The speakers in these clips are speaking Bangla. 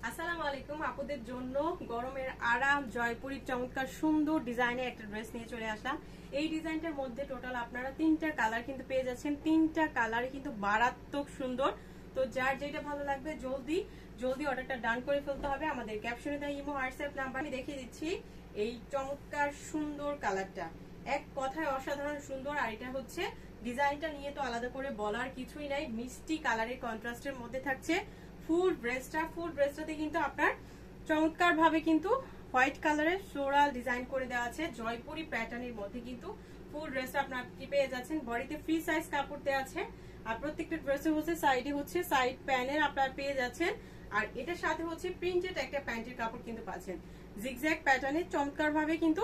আসসালামু আলাইকুম। আপুদের জন্য গরমের আরাম জয়পুরি চমৎকার সুন্দর ডিজাইনের একটা ড্রেস নিয়ে চলে আসলাম। এই ডিজাইনটার মধ্যে টোটাল আপনারা তিনটা কালার কিন্তু পেয়ে যাচ্ছেন। তিনটা কালারই কিন্তু মারাত্মক সুন্দর। তো যার যেটা ভালো লাগবে জলদি জলদি অর্ডারটা ডান করে ফেলতে হবে। আমাদের ক্যাপশনে দেওয়া ইমো হোয়াটসঅ্যাপ নাম্বার আমি দেখিয়ে দিচ্ছি। এই চমৎকার সুন্দর কালারটা এক কথায় অসাধারণ সুন্দর। আর এটা হচ্ছে ডিজাইনটা নিয়ে তো আলাদা করে বলার কিছুই নাই। মিষ্টি কালারের কন্ট্রাস্টের মধ্যে থাকছে ফুল ড্রেসটাতে কিন্তু আপনার চমৎকার ভাবে কিন্তু হোয়াইট কালারের ফ্লোরাল ডিজাইন করে দেওয়া আছে। জয়পুরি প্যাটার্নের মধ্যে কিন্তু ফুল ড্রেসটা আপনার কি পেয়ে যাচ্ছেন। বডিতে ফ্রি সাইজ কাপড় দেওয়া আছে। আর প্রত্যেকটা ড্রেসে হচ্ছে সাইডে হচ্ছে সাইড প্যানেল আপনারা পেয়ে যাচ্ছেন। আর এটার সাথে হচ্ছে প্রিন্টেড একটা প্যান্টের কাপড় কিন্তু পাচ্ছেন। জিগজ্যাগ প্যাটার্নের চমৎকার ভাবে কিন্তু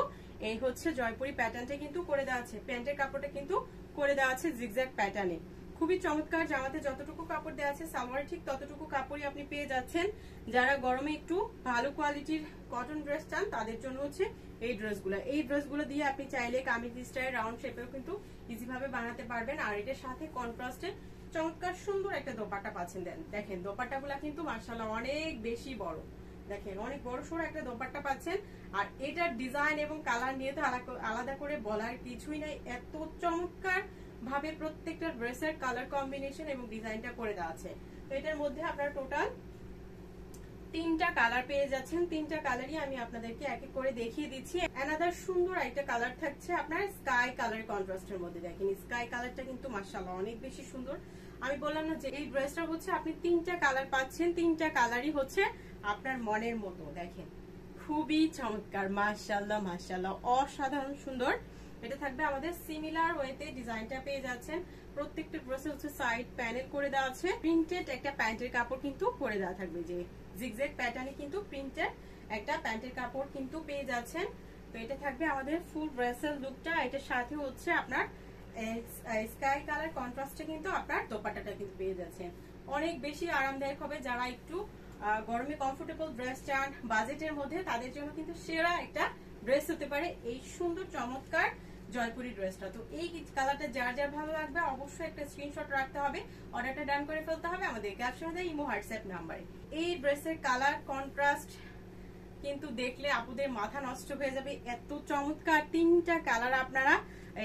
এই হচ্ছে জয়পুরি প্যাটার্নটা কিন্তু করে দেওয়া আছে। প্যান্টের কাপড়টা কিন্তু করে দেওয়া আছে জিগজ্যাগ প্যাটার্নে। খুবই চমৎকার। জামাতে যতটুকু কাপড় দেওয়া আছে সালোয়ারে ঠিক ততটুকু কাপড়ই আপনি পেয়ে যাচ্ছেন। যারা গরমে একটু ভালো কোয়ালিটির কটন ড্রেস চান তাদের জন্য হচ্ছে এই ড্রেসগুলো দিয়ে আপনি চাইলে কামিজ স্টাইল রাউন্ড শেপেও কিন্তু ইজি ভাবে বানাতে পারবেন। আর এটার সাথে কন্ট্রাস্টে চমৎকার সুন্দর একটা দোপাট্টা পাচ্ছেন। দেখেন দোপাট্টাগুলা কিন্তু মাশাআল্লাহ অনেক বেশি বড়। দেখেন অনেক বড় সড়ো একটা দোপাট্টা পাচ্ছেন। আর এটার ডিজাইন এবং কালার নিয়ে তো আলাদা করে বলার কিছুই নাই। এত চমৎকার ভাবে প্রত্যেকটা ড্রেসের কালার কম্বিনেশন এবং ডিজাইনটা করে দেওয়া আছে। তো এটার মধ্যে আপনারা টোটাল তিনটা কালার পেয়ে যাচ্ছেন। তিনটা কালারই আমি আপনাদেরকে এক এক করে দেখিয়ে দিচ্ছি। অ্যানাদার সুন্দর একটা কালার থাকছে আপনার স্কাই কালার কন্ট্রাস্টের মধ্যে। দেখেন স্কাই কালারটা কিন্তু মাশাআল্লাহ অনেক বেশি সুন্দর। আমি বললাম না যে এই ড্রেসটা হচ্ছে আপনি তিনটা কালার পাচ্ছেন। তিনটা কালারই হচ্ছে আপনার মনের মতো। দেখেন খুবই চমৎকার, মাশাআল্লাহ অসাধারণ সুন্দর। এটা থাকবে আমাদের সিমিলার ওয়েতে ডিজাইনটা পেয়ে যাচ্ছেন। প্রত্যেকটা ড্রেসে হচ্ছে সাইড প্যানেল করে দেওয়া আছে। প্রিন্টেড একটা প্যান্টের কাপড় কিন্তু করে দেওয়া থাকবে। যে জিগজ্যাগ প্যাটার্নে কিন্তু প্রিন্টেড একটা প্যান্টের কাপড় কিন্তু পেয়ে যাচ্ছেন। তো এটা থাকবে আমাদের ফুল ড্রেসের লুকটা। এটার সাথে হচ্ছে আপনার স্কাই কালার কন্ট্রাস্টে কিন্তু আপনার দোপাট্টাটা কিন্তু পেয়ে যাচ্ছেন। অনেক বেশি আরামদায়ক হবে। যারা একটু গরমে কমফোর্টেবল ড্রেস চান বাজেটের মধ্যে তাদের জন্য কিন্তু সেরা একটা ড্রেস হতে পারে এই সুন্দর চমৎকার জয়পুরি ড্রেসটা। তো এই কালারটা যার যার ভালো লাগবে অবশ্যই একটা স্ক্রিনশট রাখতে হবে, অর্ডারটা ডান করে ফেলতে হবে আমাদের ক্যাপশনে দেওয়া ইমো হোয়াটসঅ্যাপ নাম্বারে। এই ড্রেসের কালার কন্ট্রাস্ট কিন্তু দেখলে আপুদের মাথা নষ্ট হয়ে যাবে। এত চমৎকার তিনটা কালার আপনারা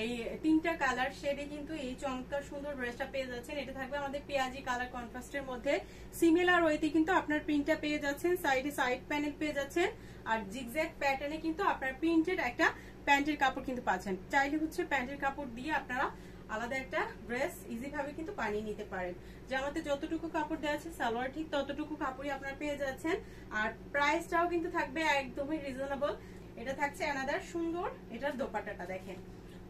এই তিনটা কালার শেডে কিন্তু এই চমৎকার সুন্দর ড্রেসটা পেয়ে যাচ্ছেন। এটা থাকবে আমাদের পেঁয়াজি কালার কন্ট্রাস্টের মধ্যে। সিমিলার ওয়েতে কিন্তু আপনার প্রিন্টটা পেয়ে যাচ্ছেন। সাইডে সাইড প্যানেল পেয়ে যাচ্ছেন। আর জিগজ্যাগ প্যাটার্নে কিন্তু আপনার প্রিন্টেড একটা প্যান্টের কাপড় কিন্তু পাচ্ছেন। চাইলে হচ্ছে প্যান্টের কাপড় দিয়ে আপনারা আলাদা একটা ড্রেস ইজি ভাবে কিন্তু বানিয়ে নিতে পারেন। জামাতে যতটুকু কাপড় দেওয়া আছে সালোয়ার ঠিক ততটুকু কাপড়ই আপনারা পেয়ে যাচ্ছেন। আর প্রাইসটাও কিন্তু থাকবে একদমই রিজনেবল। এটা থাকছে অ্যানাদার সুন্দর। এটার দোপাট্টাটা দেখেন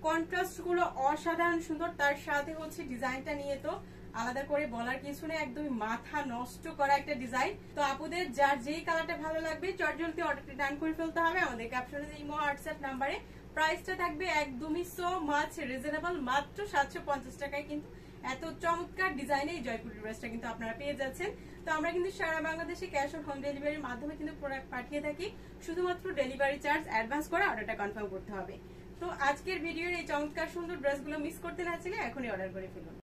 কন্ট্রাস্ট গুলো অসাধারণ সুন্দর। তার সাথে হচ্ছে ডিজাইনটা নিয়ে তো আলাদা করে বলার কিছু নেই, একদমই মাথা নষ্ট করা একটা ডিজাইন। তো আপুদের যার যেই কালারটা ভালো লাগবে চটজলদি অর্ডারটা ডান করে ফেলতে হবে আমাদের ক্যাপশনে ইমো হোয়াটসঅ্যাপ নাম্বারে। প্রাইসটা থাকবে একদমই সো মাচ রিজনেবল, মাত্র 750 টাকায় কিন্তু এত চমৎকার ডিজাইনে এই জয়পুরি ড্রেসটা কিন্তু আপনারা পেয়ে যাচ্ছেন। তো আমরা কিন্তু সারা বাংলাদেশে ক্যাশ অন হোম ডেলিভারির মাধ্যমে কিন্তু প্রোডাক্ট পাঠিয়ে থাকি। শুধুমাত্র ডেলিভারি চার্জ অ্যাডভান্স করে অর্ডারটা কনফার্ম করতে হবে। তো আজকের ভিডিওর এই চমৎকার সুন্দর ড্রেসগুলো মিস করতে না চাইলে এখনই অর্ডার করে ফেলুন।